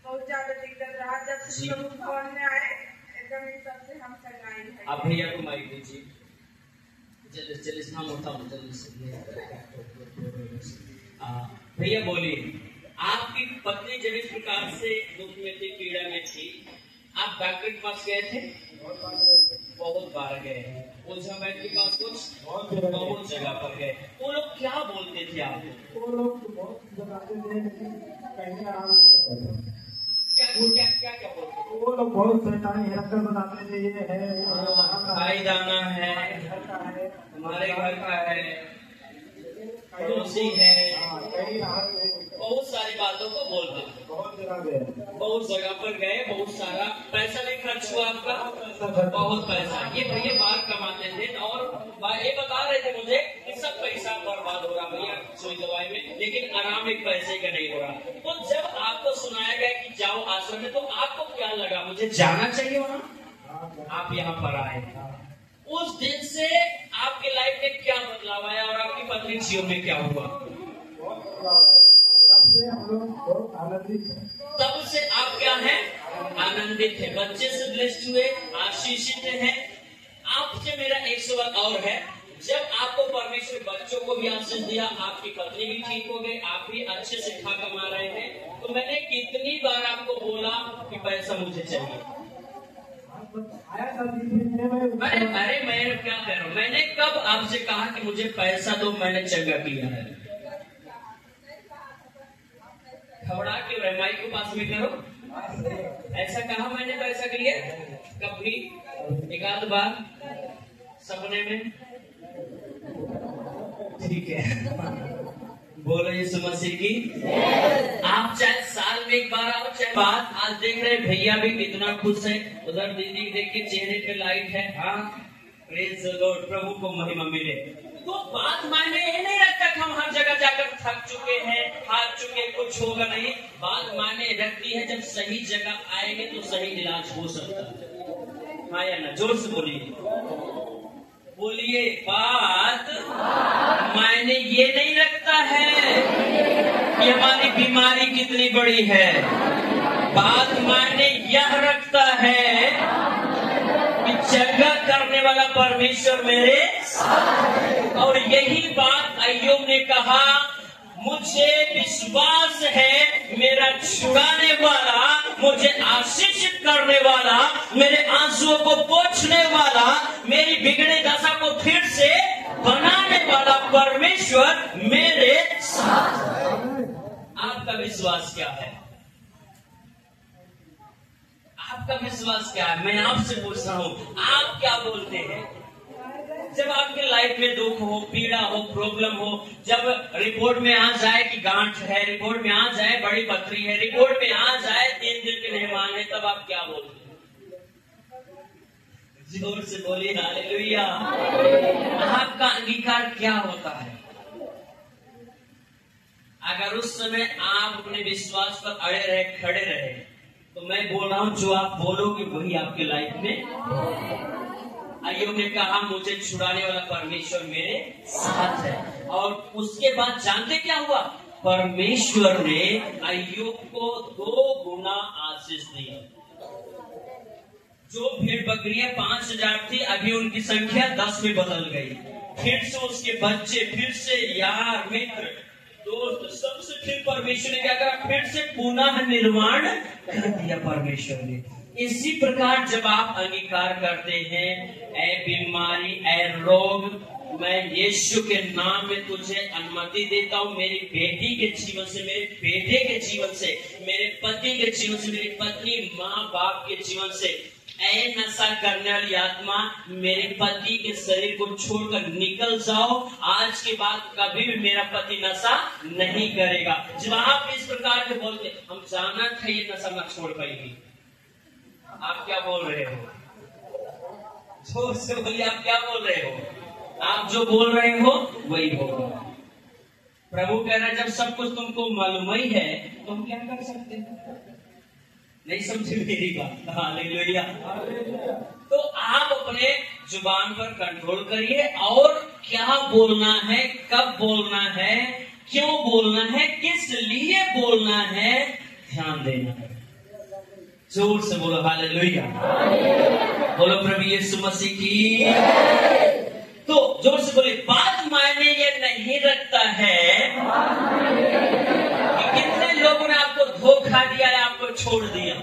बहुत ज्यादा दिक्कत रहा। जब भवन में आए एकदम इन सबसे हम चंगाई। आप भैया को माइक दीजिए, जल्दी से हम उठाओ जल्दी से। भैया बोलिए, आपकी पत्नी जब इस प्रकार से दुख में थी, पीड़ा में थी, आप डॉक्टर के पास गए थे? बहुत बार गए। ओझा वैद्य के पास कुछ बहुत जगह पर गए। वो लोग क्या बोलते थे आपको? वो लोग बहुत बताते थे लेकिन कहीं आराम नहीं होता था। क्या बोलते थे? वो लोग बहुत शैतानी हरकत बताते थे, ये है भाई दाना है, घर का है, हमारे घर का है, पड़ोसी है, बहुत सारी बातों को बोलते थे। बहुत जगह गए, बहुत जगह पर गए, बहुत सारा पैसा भी खर्च हुआ आपका, बहुत पैसा। ये भैया बाहर कमाते थे और ये बता रहे थे मुझे कि सब पैसा बर्बाद हो रहा भैया सुई दवाई में, लेकिन आराम एक पैसे का नहीं हो रहा। तो जब आपको सुनाया गया कि जाओ आश्रम में, तो आपको क्या लगा? मुझे जाना चाहिए वहाँ। आप यहाँ पर आए, उस दिन से आपकी लाइफ में क्या बदलाव आया और आपकी पत्नी जीवन में क्या हुआ? तब से हम लोग बहुत आनंदित हैं। तब से आप क्या हैं? आनंदित है, बच्चे से ब्लेस्ड हुए, आशीषित हैं। आपसे मेरा एक सवाल और है, जब आपको परमेश्वर बच्चों को भी आशीष दिया, आपकी पत्नी भी ठीक हो गई, आप भी अच्छे से खा कमा रहे हैं, तो मैंने कितनी बार आपको बोला कि पैसा मुझे चाहिए? मैं क्या कह रहा हूँ, मैंने कब आपसे कहा कि मुझे पैसा दो, मैंने चंगा किया है? घबरा क्यों रहे? माइक को पास में करो। ऐसा कहा मैंने पैसा के लिए? कभी एक आध बार सपने में? ठीक है, बोलो यीशु मसीह की। आप चाहे साल में एक बार आओ, चाहे बात। आज देख रहे भैया भी कितना खुश है, उधर दीदी देख के चेहरे पे लाइट है। हाँ, प्रेज द लॉर्ड, प्रभु को महिमा मिले। तो बात मायने ये नहीं रखता कि हम हर जगह जाकर थक चुके हैं, हार चुके, कुछ होगा नहीं। बात मायने रखती है जब सही जगह आएंगे तो सही इलाज हो सकता है। हाँ या ना? जोर से बोलिए, बोलिए। बात मायने ये नहीं रखता है कि हमारी बीमारी कितनी बड़ी है, बात मायने यह रखता है कि चंगा करने वाला परमेश्वर मेरे साथ। और यही बात अय्यूब ने कहा, मुझे विश्वास है मेरा छुड़ाने वाला, मुझे आशीषित करने वाला, मेरे आंसुओं को पोंछने वाला, मेरी बिगड़े दशा को फिर से बनाने वाला परमेश्वर मेरे साथ है। आपका विश्वास क्या है? आपका विश्वास क्या है? मैं आपसे पूछ रहा हूँ, आप क्या बोलते हैं? जब आपके लाइफ में दुख हो, पीड़ा हो, प्रॉब्लम हो, जब रिपोर्ट में आ जाए कि गांठ है, रिपोर्ट में आ जाए बड़ी पथरी है, रिपोर्ट में आ जाए 3 दिन के मेहमान है, तब आप क्या बोलते हैं? जोर से बोलिए हालेलुया। आपका अंगीकार क्या होता है? अगर उस समय आप अपने विश्वास पर अड़े रहे, खड़े रहे, तो मैं बोल रहा हूँ जो आप बोलोगे वही आपके लाइफ में। अय्यूब ने कहा मुझे छुड़ाने वाला परमेश्वर मेरे साथ है, और उसके बाद जानते क्या हुआ? परमेश्वर ने अय्यूब को 2 गुना आशीष दिया। जो भेड़ बकरियां 5000 थी, अभी उनकी संख्या 10 में बदल गई। फिर से उसके बच्चे, फिर से यार, मित्र, दोस्त, सबसे फिर परमेश्वर ने क्या करा? फिर से पुनः निर्माण कर दिया परमेश्वर ने। इसी प्रकार जब आप अंगीकार करते हैं, ऐ बीमारी, ऐ रोग, मैं यीशु के नाम में तुझे अनुमति देता हूँ, मेरी बेटी के जीवन से, मेरे बेटे के जीवन से, मेरे पति के जीवन से, मेरी पत्नी, माँ बाप के जीवन से, ऐ नशा करने वाली आत्मा, मेरे पति के शरीर को छोड़कर निकल जाओ। आज के बाद कभी भी मेरा पति नशा नहीं करेगा। जब आप इस प्रकार के बोलते, हम जाना था ये नशा न छोड़ पाएगी। आप क्या बोल रहे हो? जोर से बोलिए, आप क्या बोल रहे हो? आप जो बोल रहे हो वही होगा। प्रभु कह रहा है जब सब कुछ तुमको मालूम ही है तो हम क्या कर सकते हैं? नहीं समझे मेरी बात? हालेलुया। तो आप अपने जुबान पर कंट्रोल करिए, और क्या बोलना है, कब बोलना है, क्यों बोलना है, किस लिए बोलना है, ध्यान देना है। जोर से बोलो हालेलुया। बोलो प्रभु यीशु मसीह की। तो जोर से बोले, बात मायने ये नहीं रखता है कि कितने लोगों ने आपको धोखा दिया है, आपको छोड़ दिया।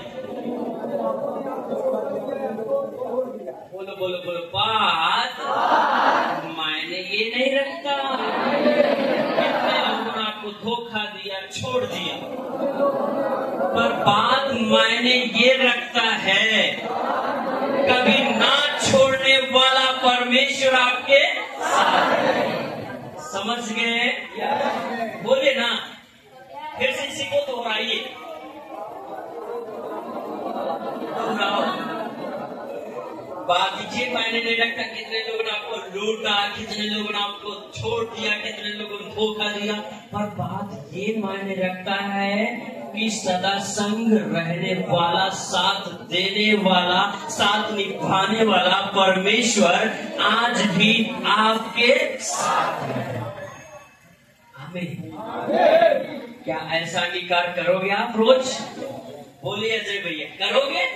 बोलो बोलो बोलो, बात मायने ये नहीं रखता कितने लोगों ने आपको धोखा दिया, छोड़ दिया, पर बात मायने ये रखता है कभी ना छोड़ने वाला परमेश्वर आपके साथ है। समझ गए? बोले ना, फिर से इसी को दोहराइए, दोहराओ। बात ये मायने नहीं रखता कितने लोगों ने आपको लूटा, कितने लोगों ने आपको छोड़ दिया, कितने लोगों ने धोखा दिया, पर बात ये मायने रखता है कि सदा संग रहने वाला, साथ देने वाला, साथ निभाने वाला परमेश्वर आज भी आपके साथ है। आमीन। क्या ऐसा अंगीकार करोगे आप रोज? बोलिए अजय भैया, करोगे?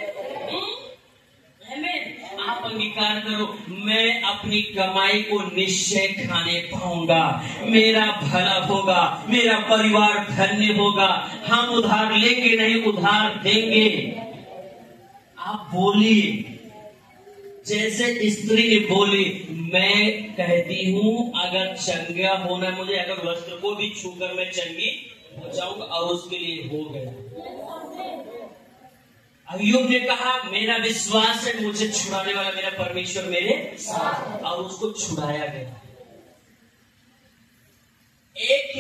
आप अंगीकार करो, मैं अपनी कमाई को निश्चय खाने पाऊंगा, मेरा भला होगा, मेरा परिवार धन्य होगा, हम उधार लेंगे नहीं उधार देंगे। आप बोलिए जैसे स्त्री ने बोली, मैं कहती हूँ अगर चंगा होना मुझे, अगर वस्त्र को भी छूकर मैं चंगी हो जाऊंगा, और उसके लिए हो गया। अय्यूब ने कहा मेरा विश्वास है मुझे छुड़ाने वाला मेरा परमेश्वर मेरे साथ, और उसको छुड़ाया गया। एक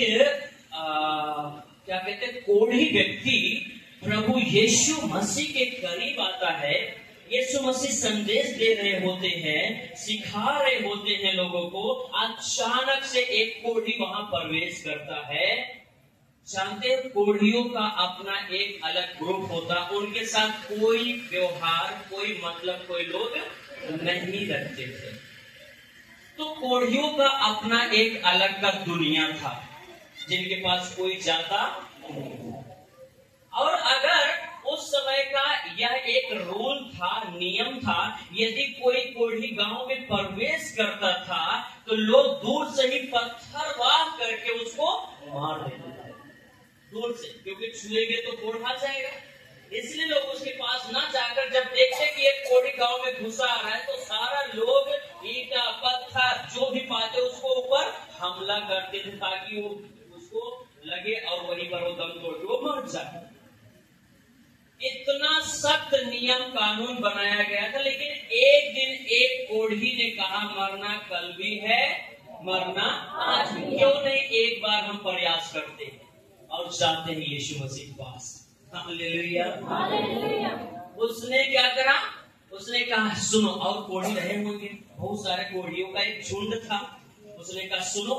क्या कहते हैं, कोढ़ी व्यक्ति प्रभु यीशु मसीह के करीब आता है। यीशु मसीह संदेश दे रहे होते हैं, सिखा रहे होते हैं लोगों को। अचानक से एक कोढ़ी वहां प्रवेश करता है। जानते हैं कोढ़ियों का अपना एक अलग ग्रुप होता, उनके साथ कोई व्यवहार, कोई मतलब, कोई लोग नहीं रखते थे। तो कोढ़ियों का अपना एक अलग का दुनिया था, जिनके पास कोई जाता नहीं। और अगर उस समय का यह एक रूल था, नियम था, यदि कोई कोढ़ी गांव में प्रवेश करता था तो लोग दूर से ही पत्थर वार करके उसको मार देते थे, दूर से, क्योंकि छुएंगे तो कोढ़ आ जाएगा। इसलिए लोग उसके पास ना जाकर जब देखते कि एक कोढ़ी गांव में घुसा आ रहा है तो सारा लोग ईंटा पत्थर जो भी पाते उसको ऊपर हमला करते थे, ताकि वो उसको लगे और वहीं पर वो दम तोड़ के वो मर जाए। इतना सख्त नियम कानून बनाया गया था। लेकिन एक दिन एक कोढ़ी ने कहा मरना कल भी है, मरना आज भी, क्यों नहीं एक बार हम प्रयास करते हैं और जाते हैं यीशु मसीह के पास। हालेलुया। उसने क्या करा? उसने कहा सुनो, और कोढ़ी रहे होंगे, बहुत सारे कोढ़ियों का एक झुंड था। उसने कहा सुनो,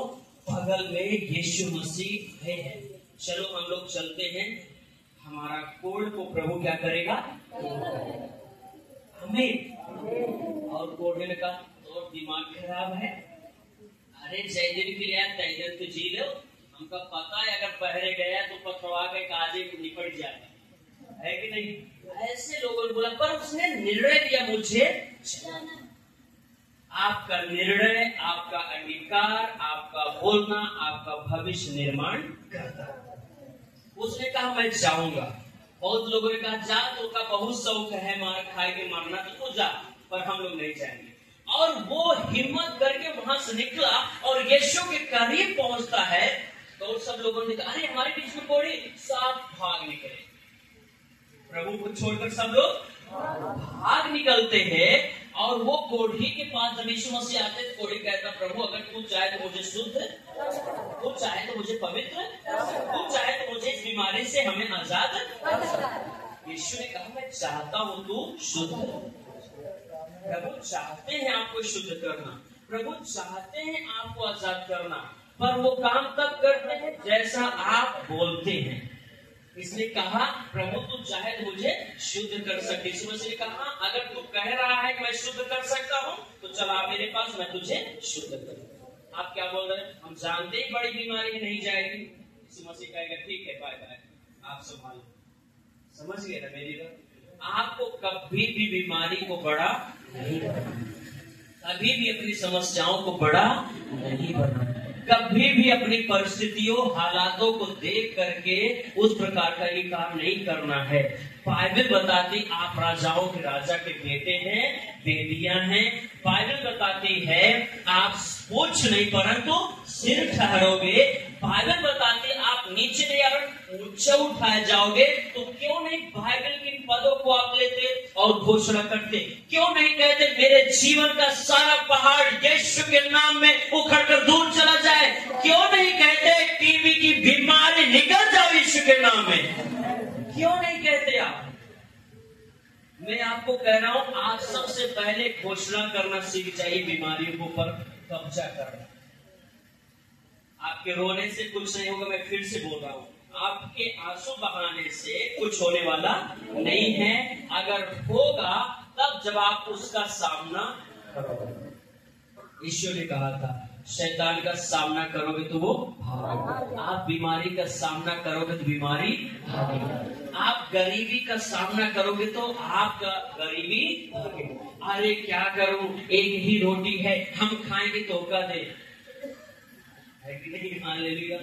बगल में यीशु मसीह है, चलो हम लोग चलते हैं, हमारा कोड को प्रभु क्या करेगा? हमें। और कोड ने कहा तो दिमाग खराब है, अरे जय दिन के लिए तय दिन तो जी लो, हमका पता है अगर पहले गया तो पथरवा के काजे निपट जाएगा, है कि नहीं? ऐसे लोगों ने बोला, पर उसने निर्णय लिया मुझे चलाना। आपका निर्णय, आपका अंगीकार, आपका बोलना आपका भविष्य निर्माण करता है। उसने कहा मैं जाऊंगा। बहुत लोगों ने कहा जा, तो का बहुत शौक है मार खाए के मरना, तो जा, पर हम लोग नहीं जाएंगे। और वो हिम्मत करके वहां से निकला और यीशु के करीब पहुंचता है तो सब लोगों ने कहा अरे हमारे बीच में कोड़ी, साथ भाग निकले। प्रभु को छोड़कर सब लोग भाग निकलते हैं और वो कोढ़ी के पास जब यीशु मसीह आते तो कोढ़ी कहता प्रभु अगर तू चाहे तो मुझे शुद्ध, तू चाहे तो मुझे पवित्र, तू चाहे तो मुझे इस बीमारी से हमें आजाद। यीशु ने कहा मैं चाहता हूँ तू शुद्ध। प्रभु चाहते हैं आपको शुद्ध करना, प्रभु चाहते हैं आपको आजाद करना, पर वो काम तब करते हैं जैसा आप बोलते हैं। इसने कहा प्रभु तू चाहे तो मुझे शुद्ध कर सकते। यीशु मसीह ने कहा अगर तू कह रहा है कि मैं शुद्ध कर सकता हूँ तो चला मेरे पास, मैं तुझे शुद्ध करूँ। आप क्या बोल रहे हैं? हम जानते हैं बड़ी बीमारी नहीं जाएगी। यीशु मसीह कहेगा ठीक है बाय बाय, आप संभालो। समझ गए ना मेरी बात? आपको कभी भी बीमारी को बड़ा नहीं बनाना, कभी भी अपनी समस्याओं को बड़ा नहीं बनाना, कभी भी अपनी परिस्थितियों हालातों को देख करके उस प्रकार का ये काम नहीं करना है। बाइबल बताती आप राजाओं के राजा के बेटे हैं, बेटियां हैं। बाइबल बताती है आप पूछ नहीं परंतु सिर ठहरोगे। बाइबल बताती आप नीचे नहीं अगर ऊंचे उठाए जाओगे। तो क्यों नहीं बाइबल के पदों को आप लेते और घोषणा करते? क्यों नहीं कहते मेरे जीवन का सारा पहाड़ यीशु के नाम में उखड़कर दूर चला जाए? क्यों नहीं कहते टीबी की बीमारी निकल जाओ यीशु के नाम में? क्यों नहीं कहते आप? मैं आपको कह रहा हूं आप सबसे पहले घोषणा करना सीख जाइए बीमारियों के ऊपर कब्जा करना। आपके रोने से कुछ नहीं होगा, मैं फिर से बोल रहा हूं, आपके आंसू बहाने से कुछ होने वाला नहीं है। अगर होगा तब जब आप उसका सामना करोगे। ईश्वर ने कहा था शैतान का सामना करोगे तो वो भागेगा। आप बीमारी का सामना करोगे तो बीमारी भागेगी। आप गरीबी का सामना करोगे तो आपका गरीबी भागेगा। अरे क्या करूं, एक ही रोटी है, हम खाएंगे तो धोखा दे, है कि नहीं? हालेलुया।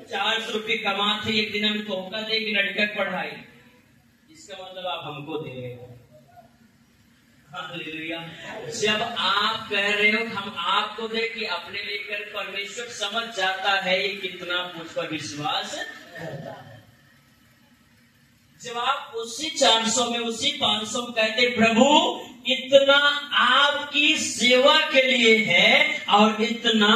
400 रुपये कमाते एक दिन हम धोखा दे कि लटकट पढ़ाई, इसका मतलब आप हमको दे रहे हो। हालेलुया। जब आप कह रहे हो हम आपको दे कि अपने लेकर, परमेश्वर समझ जाता है ये कितना मुझ पर विश्वास करता है। जब आप उसी 400 में उसी 500 में कहते प्रभु इतना आपकी सेवा के लिए है और इतना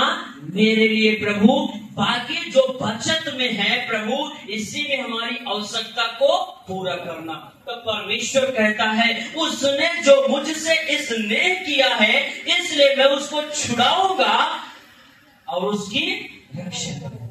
मेरे लिए प्रभु, बाकी जो बचत में है प्रभु इसी में हमारी आवश्यकता को पूरा करना। तो परमेश्वर कहता है उसने जो मुझसे स्नेह किया है इसलिए मैं उसको छुड़ाऊंगा और उसकी रक्षा करूंगा।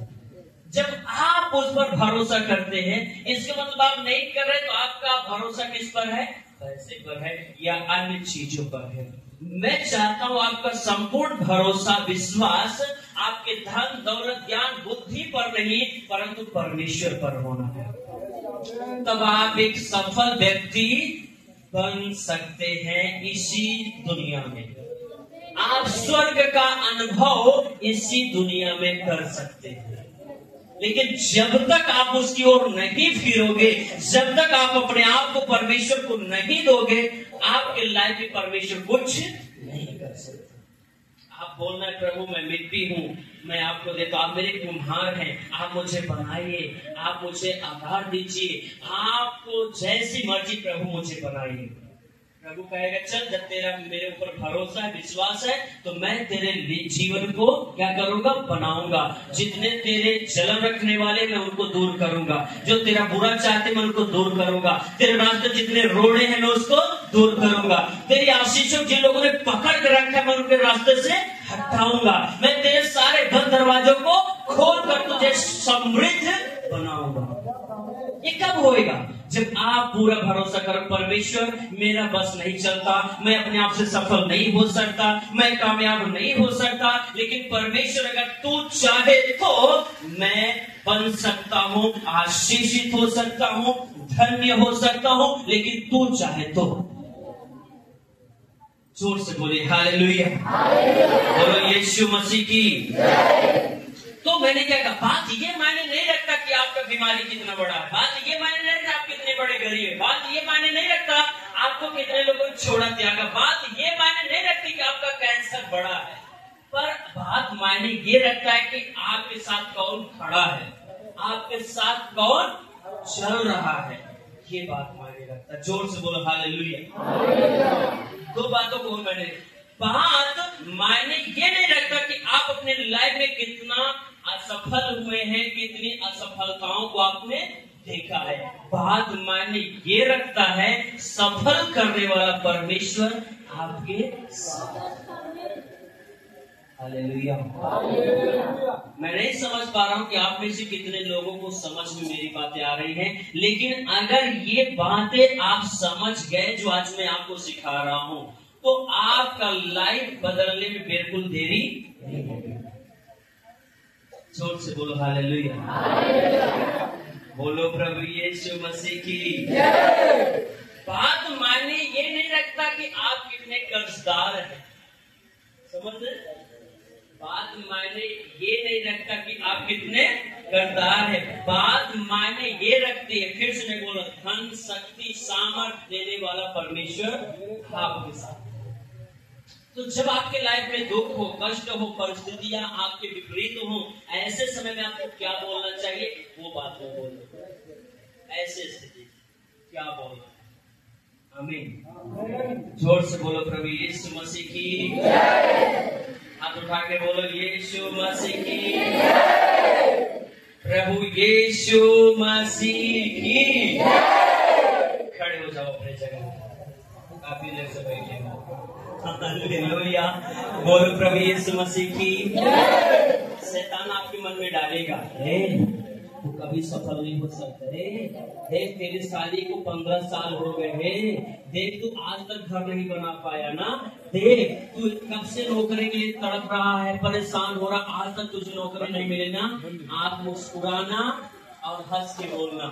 जब आप उस पर भरोसा करते हैं, इसका मतलब आप नहीं कर रहे तो आपका भरोसा किस पर है? पैसे पर है या अन्य चीजों पर है। मैं चाहता हूं आपका संपूर्ण भरोसा, विश्वास आपके धन दौलत ज्ञान बुद्धि पर नहीं परंतु परमेश्वर पर होना है। तब आप एक सफल व्यक्ति बन सकते हैं इसी दुनिया में। आप स्वर्ग का अनुभव इसी दुनिया में कर सकते हैं। लेकिन जब तक आप उसकी ओर नहीं फिरोगे, जब तक आप अपने आप को परमेश्वर को नहीं दोगे, आपके लाइफ में परमेश्वर कुछ नहीं कर सकते। आप बोलना है प्रभु मैं मिट्टी हूँ, मैं आपको देता हूं, आप मेरे कुम्हार हैं, आप मुझे बनाइए, आप मुझे आधार दीजिए, आपको जैसी मर्जी प्रभु मुझे बनाइए। प्रभु कहेगा चल जब तेरा मेरे ऊपर भरोसा है, विश्वास है तो मैं तेरे जीवन को क्या करूंगा? बनाऊंगा। जितने तेरे जलन रखने वाले मैं उनको दूर करूंगा, जो तेरा बुरा चाहते मैं उनको दूर करूंगा, तेरे रास्ते जितने रोड़े हैं मैं उसको दूर करूंगा, तेरी आशीषों जिन लोगों ने पकड़ कर रखा है मैं उनके रास्ते से हटाऊंगा, मैं तेरे सारे बंद दरवाजों को खोल कर तुझे समृद्ध बनाऊंगा। ये कब होएगा? जब आप पूरा भरोसा करो, परमेश्वर मेरा बस नहीं चलता, मैं अपने आप से सफल नहीं हो सकता, मैं कामयाब नहीं हो सकता, लेकिन परमेश्वर अगर तू चाहे तो मैं बन सकता हूँ, आशीषित हो सकता हूँ, धन्य हो सकता हूँ, लेकिन तू चाहे तो। जोर से बोले हालेलुया, बोलो यीशु मसीह की। तो मैंने क्या कहा, बात ये मायने नहीं रखता कि आपका बीमारी कितना बड़ा है, बात ये मायने नहीं रखता आप कितने बड़े गरीब है, बात ये मायने नहीं रखता आपको कितने लोगों ने छोड़ा त्यागा, बात ये मायने नहीं रखती कि आपका कैंसर बड़ा है, पर बात मायने ये रखता है कि आपके साथ कौन खड़ा है, आपके साथ कौन चल रहा है, ये बात मायने रखता है। जोर से बोलो हालेलुया। दो बातों को मैंने, बात मायने ये नहीं रखता कि आप अपने लाइफ में कितना असफल हुए हैं, कितनी असफलताओं को आपने देखा है, बात मायने ये रखता है सफल करने वाला परमेश्वर आपके साथ। हालेलुया। मैं नहीं समझ पा रहा हूँ कि आप में से कितने लोगों को समझ में मेरी बातें आ रही हैं, लेकिन अगर ये बातें आप समझ गए जो आज मैं आपको सिखा रहा हूँ, तो आपका लाइफ बदलने में बिल्कुल देरी नहीं होगी। जोर से बोलो हालेलुया। बोलो प्रभु यीशु मसीह की। बात मायने ये नहीं रखता कि आप कितने कर्जदार हैं, समझ रहे? बात मायने ये नहीं रखता कि आप कितने कर्जदार हैं, बात मायने ये रखती है, फिर से मैं बोला, धन शक्ति सामर्थ देने वाला परमेश्वर आपके साथ। तो जब आपके लाइफ में दुख हो, कष्ट हो, परिस्थितियां आपके विपरीत हो, ऐसे समय में आपको क्या बोलना चाहिए, वो बात में बोलना। ऐसे स्थिति क्या बोलना? आमीन। जोर से बोलो प्रभु यीशु मसीह की। हाथ उठा के बोलो यीशु मसीह की। प्रभु यीशु मसीह की। खड़े हो जाओ अपने जगह, काफी देर से बैठे हो। हालेलुया। बोलो प्रभु यीशु मसीह की। शैतान आपके मन में डालेगा, तू कभी सफल नहीं हो सकता है, देख तेरी शादी को 15 साल हो गए हैं, देख तू आज तक घर नहीं बना पाया ना, देख तू कब से नौकरी के लिए तड़प रहा है, परेशान हो रहा, आज तक तुझे नौकरी नहीं मिले ना। आप मुस्कुराना और हंस के बोलना,